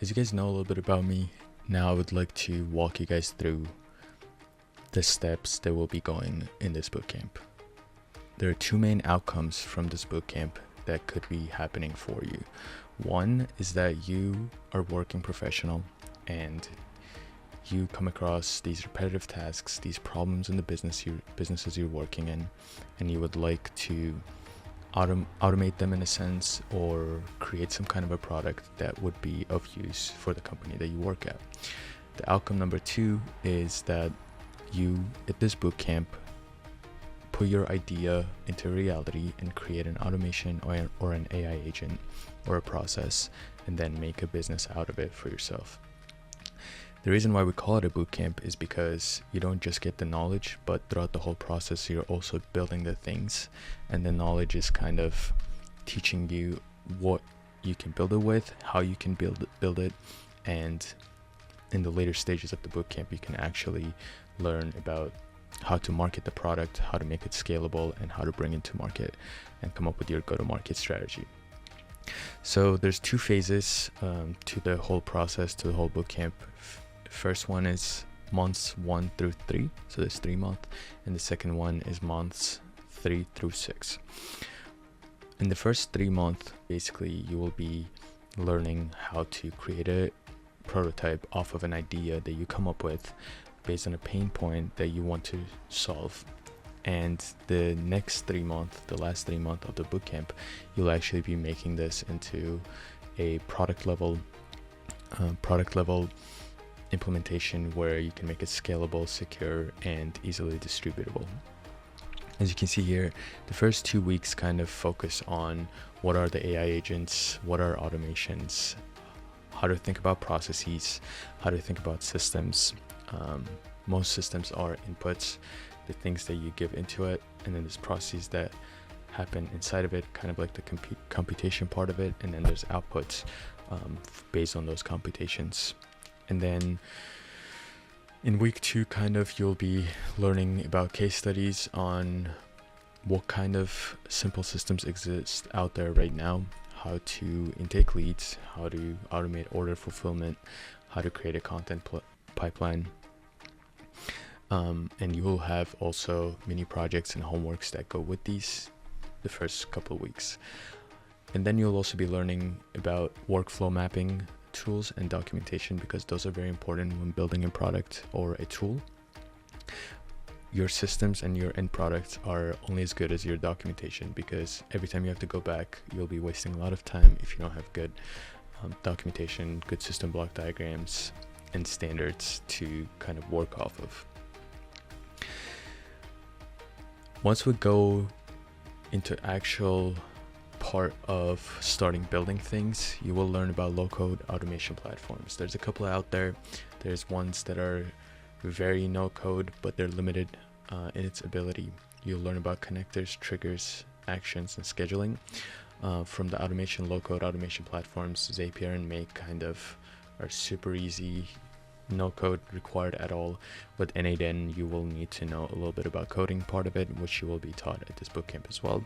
as you guys know a little bit about me, now I would like to walk you guys through the steps that will be going in this bootcamp. There are two main outcomes from this bootcamp that could be happening for you. One is that you are working professional and you come across these repetitive tasks, these problems in the businesses you're working in, and you would like to automate them in a sense, or create some kind of a product that would be of use for the company that you work at. The outcome number two is that you, at this bootcamp, put your idea into reality and create an automation or an AI agent or a process, and then make a business out of it for yourself. The reason why we call it a bootcamp is because you don't just get the knowledge, but throughout the whole process, you're also building the things, and the knowledge is kind of teaching you what you can build it with, how you can build it, and in the later stages of the bootcamp, you can actually learn about how to market the product, how to make it scalable, and how to bring it to market and come up with your go-to-market strategy. So there's two phases to the whole process, to the whole bootcamp. First one is months 1 through 3, so there's 3 months, and the second one is months 3 through 6. In the first 3 months, basically you will be learning how to create a prototype off of an idea that you come up with based on a pain point that you want to solve. And the next 3 months, the last 3 months of the bootcamp, you'll actually be making this into a product level implementation where you can make it scalable, secure, and easily distributable. As you can see here, the first 2 weeks kind of focus on what are the AI agents, what are automations, how to think about processes, how to think about systems. Most systems are inputs, the things that you give into it, and then there's processes that happen inside of it, kind of like the computation part of it, and then there's outputs based on those computations. And then in week 2, kind of, you'll be learning about case studies on what kind of simple systems exist out there right now, how to intake leads, how to automate order fulfillment, how to create a content pipeline. And you will have also mini projects and homeworks that go with these the first couple of weeks. And then you'll also be learning about workflow mapping tools and documentation, because those are very important when building a product or a tool. Your systems and your end products are only as good as your documentation, because every time you have to go back, you'll be wasting a lot of time if you don't have good documentation, good system block diagrams, and standards to kind of work off of. Once we go into actual part of starting building things, you will learn about low-code automation platforms. There's a couple out there. There's ones that are very no-code, but they're limited in its ability. You'll learn about connectors, triggers, actions, and scheduling. From the low-code automation platforms, Zapier and Make kind of are super easy, no code required at all. With N8N, you will need to know a little bit about coding part of it, which you will be taught at this bootcamp as well.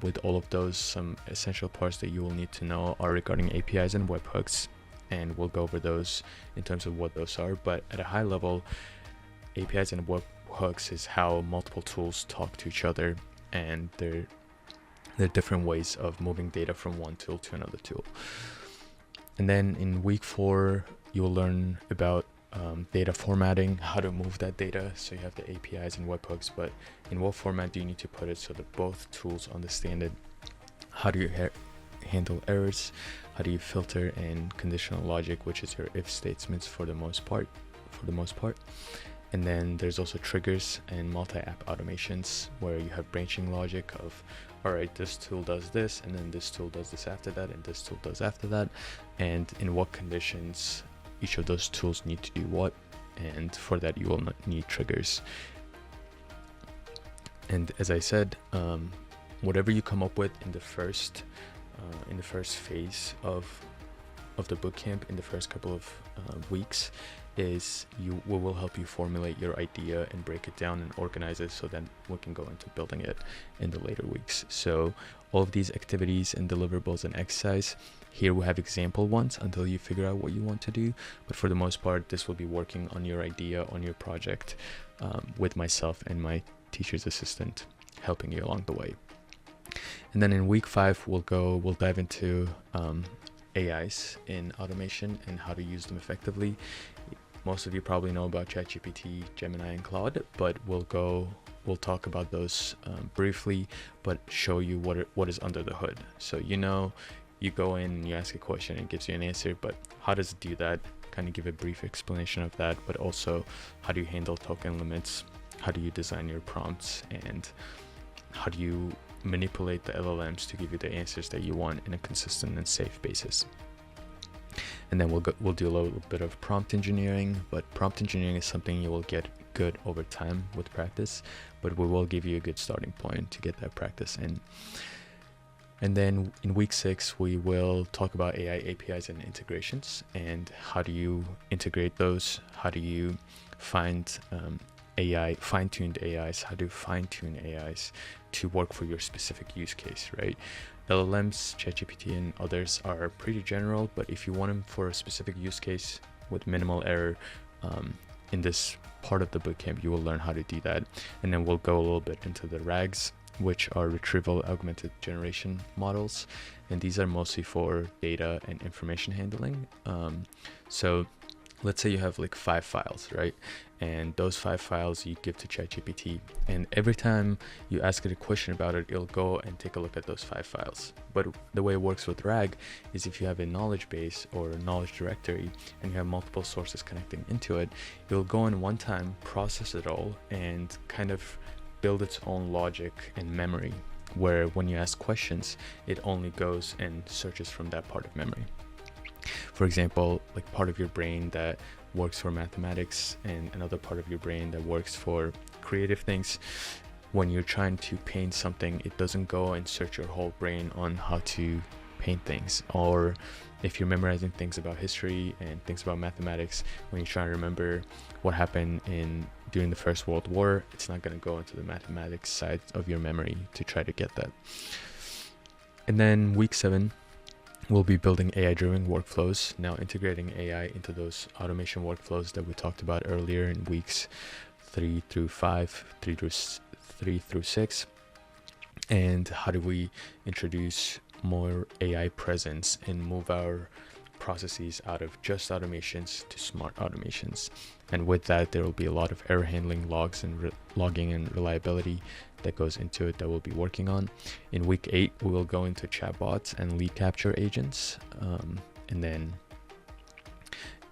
With all of those, some essential parts that you will need to know are regarding APIs and webhooks, and we'll go over those in terms of what those are. But at a high level, APIs and webhooks is how multiple tools talk to each other, and they're different ways of moving data from one tool to another tool. And then in week 4, you'll learn about data formatting, how to move that data. So you have the APIs and webhooks, but in what format do you need to put it so that both tools understand it? How do you handle errors? How do you filter and conditional logic, which is your if statements for the most part. And then there's also triggers and multi-app automations, where you have branching logic of, all right, this tool does this, and then this tool does this after that, and this tool does after that, and in what conditions each of those tools need to do what, and for that you will need triggers. And as I said, whatever you come up with in the first phase of the bootcamp, in the first couple of weeks, is we will help you formulate your idea and break it down and organize it, so then we can go into building it in the later weeks. So all of these activities and deliverables and exercise, here we have example ones until you figure out what you want to do. But for the most part, this will be working on your idea, on your project, with myself and my teacher's assistant helping you along the way. And then in week 5, we'll dive into AIs in automation and how to use them effectively. Most of you probably know about ChatGPT, Gemini, and Claude, but we'll talk about those briefly, but show you what is under the hood. So you go in and you ask a question and it gives you an answer, but how does it do that? Kind of give a brief explanation of that, but also how do you handle token limits? How do you design your prompts? And how do you manipulate the LLMs to give you the answers that you want in a consistent and safe basis? And then we'll do a little bit of prompt engineering, but prompt engineering is something you will get good over time with practice, but we will give you a good starting point to get that practice in. And then in week 6, we will talk about AI APIs and integrations, and how do you integrate those? How do you find fine-tuned AIs? How do you fine-tune AIs to work for your specific use case, right? LLMs, ChatGPT, and others are pretty general, but if you want them for a specific use case with minimal error, in this part of the bootcamp, you will learn how to do that. And then we'll go a little bit into the RAGs, which are retrieval augmented generation models, and these are mostly for data and information handling. So let's say you have like 5 files, right? And those 5 files you give to ChatGPT, and every time you ask it a question about it, it'll go and take a look at those 5 files. But the way it works with RAG is if you have a knowledge base or a knowledge directory and you have multiple sources connecting into it, it'll go in one time, process it all, and kind of build its own logic and memory, where when you ask questions, it only goes and searches from that part of memory. For example, like part of your brain that works for mathematics and another part of your brain that works for creative things. When you're trying to paint something, it doesn't go and search your whole brain on how to paint things. Or if you're memorizing things about history and things about mathematics, when you're trying to remember what happened during the First World War, it's not going to go into the mathematics side of your memory to try to get that. And then week 7, we'll be building AI-driven workflows, now integrating AI into those automation workflows that we talked about earlier in weeks 3 through 5, 3 through 6. And how do we introduce more AI presence and move our processes out of just automations to smart automations? And with that, there will be a lot of error handling, logs, and logging and reliability that goes into it that we'll be working on. In week 8, we will go into chatbots and lead capture agents. And then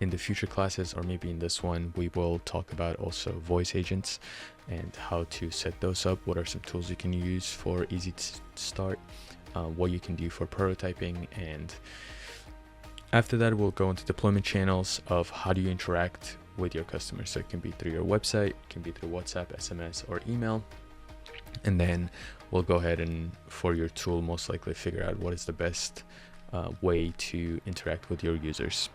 in the future classes, or maybe in this one, we will talk about also voice agents and how to set those up. What are some tools you can use for easy to start, what you can do for prototyping. And after that, we'll go into deployment channels of how do you interact with your customers. So it can be through your website, it can be through WhatsApp, SMS, or email. And then we'll go ahead and for your tool, most likely figure out what is the best way to interact with your users.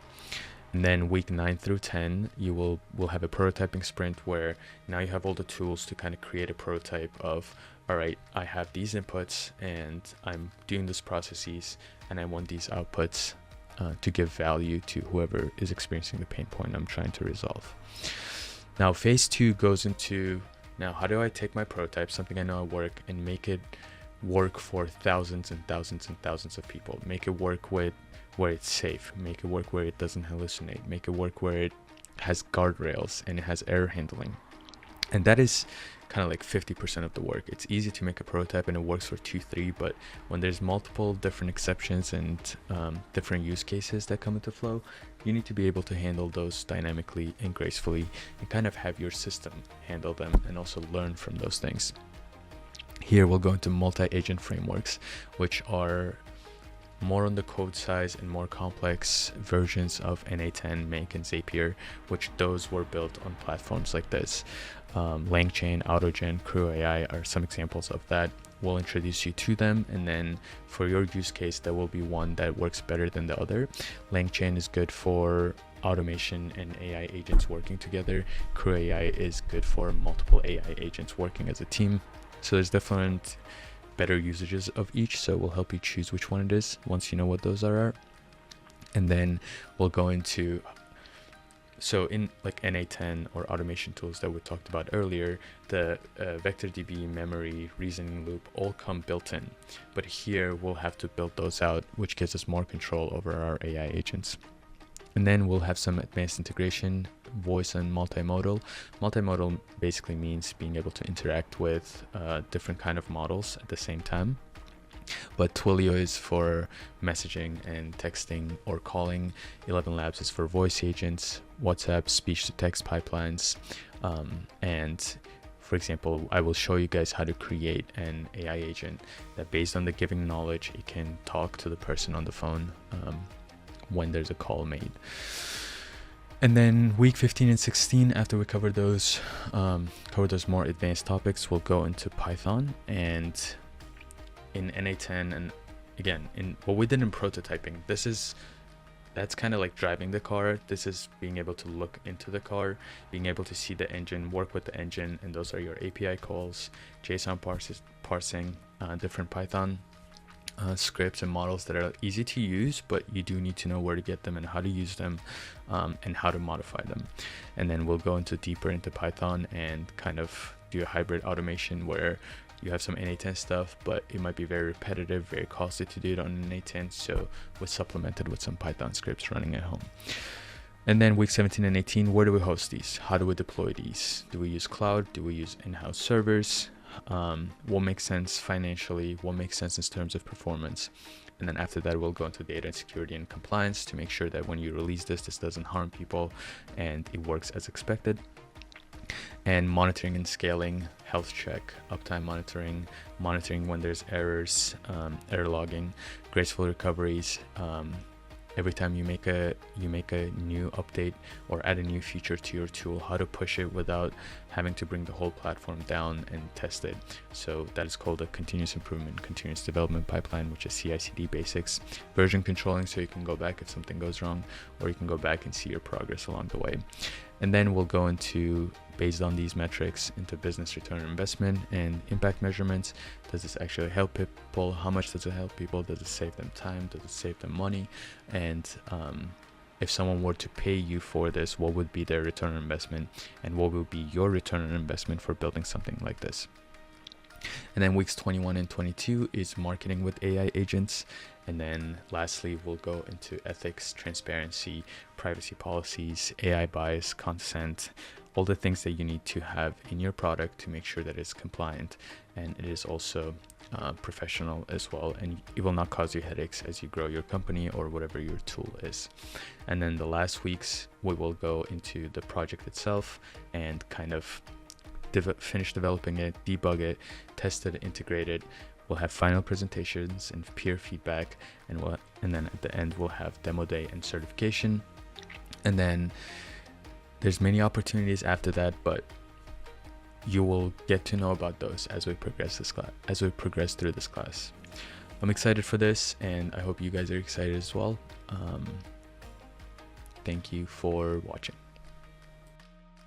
And then week 9 through 10, we'll have a prototyping sprint where now you have all the tools to kind of create a prototype of, all right, I have these inputs and I'm doing these processes and I want these outputs to give value to whoever is experiencing the pain point I'm trying to resolve. Now, phase 2 goes into, now how do I take my prototype, something I know I work, and make it work for thousands and thousands and thousands of people? Make it work where it's safe, make it work where it doesn't hallucinate, make it work where it has guardrails and it has error handling. And that is kind of like 50% of the work. It's easy to make a prototype and it works for 2-3, but when there's multiple different exceptions and different use cases that come into flow, you need to be able to handle those dynamically and gracefully and kind of have your system handle them and also learn from those things. Here we'll go into multi-agent frameworks, which are more on the code size and more complex versions of NA10, Make, and Zapier, which those were built on platforms like this. LangChain, AutoGen, Crew AI are some examples of that. We'll introduce you to them, and then for your use case, there will be one that works better than the other. LangChain is good for automation and AI agents working together. Crew AI is good for multiple AI agents working as a team. So there's different better usages of each, so we'll help you choose which one it is once you know what those are. And then we'll go into, so in like NA10 or automation tools that we talked about earlier, the VectorDB, memory, reasoning loop all come built in. But here we'll have to build those out, which gives us more control over our AI agents. And then we'll have some advanced integration, voice and multimodal. Multimodal basically means being able to interact with different kind of models at the same time. But Twilio is for messaging and texting or calling. 11 Labs is for voice agents, WhatsApp, speech-to-text pipelines. And for example, I will show you guys how to create an AI agent that, based on the given knowledge, it can talk to the person on the phone when there's a call made. And then week 15 and 16, after we cover those more advanced topics, we'll go into Python. And in NA10, and again, in what we did in prototyping, that's kind of like driving the car. This is being able to look into the car, being able to see the engine, work with the engine, and those are your API calls, JSON parsing, different Python scripts and models that are easy to use, but you do need to know where to get them and how to use them, and how to modify them. And then we'll go deeper into Python and kind of do a hybrid automation where you have some NA10 stuff, but it might be very repetitive, very costly to do it on NA10, so we're supplemented with some Python scripts running at home. And then week 17 and 18, where do we host these? How do we deploy these? Do we use cloud? Do we use in-house servers? What makes sense financially? What makes sense in terms of performance? And then after that, we'll go into data and security and compliance to make sure that when you release this doesn't harm people and it works as expected. And monitoring and scaling, health check, uptime monitoring when there's errors, error logging, graceful recoveries. Every time you make a new update or add a new feature to your tool, how to push it without having to bring the whole platform down and test it. So that is called a continuous improvement, continuous development pipeline, which is CI/CD basics. Version controlling, so you can go back if something goes wrong, or you can go back and see your progress along the way. And then we'll go into, based on these metrics, into business return on investment and impact measurements. Does this actually help people? How much does it help people? Does it save them time? Does it save them money? And if someone were to pay you for this, what would be their return on investment? And what will be your return on investment for building something like this? And then weeks 21 and 22 is marketing with AI agents. And then lastly, we'll go into ethics, transparency, privacy policies, AI bias, consent, all the things that you need to have in your product to make sure that it's compliant and it is also professional as well, and it will not cause you headaches as you grow your company or whatever your tool is. And then the last weeks, we will go into the project itself and kind of finish developing it, debug it, test it, integrate it. We'll have final presentations and peer feedback, and then at the end we'll have demo day and certification. And then there's many opportunities after that, but you will get to know about those as we progress through this class. I'm excited for this, and I hope you guys are excited as well. Thank you for watching.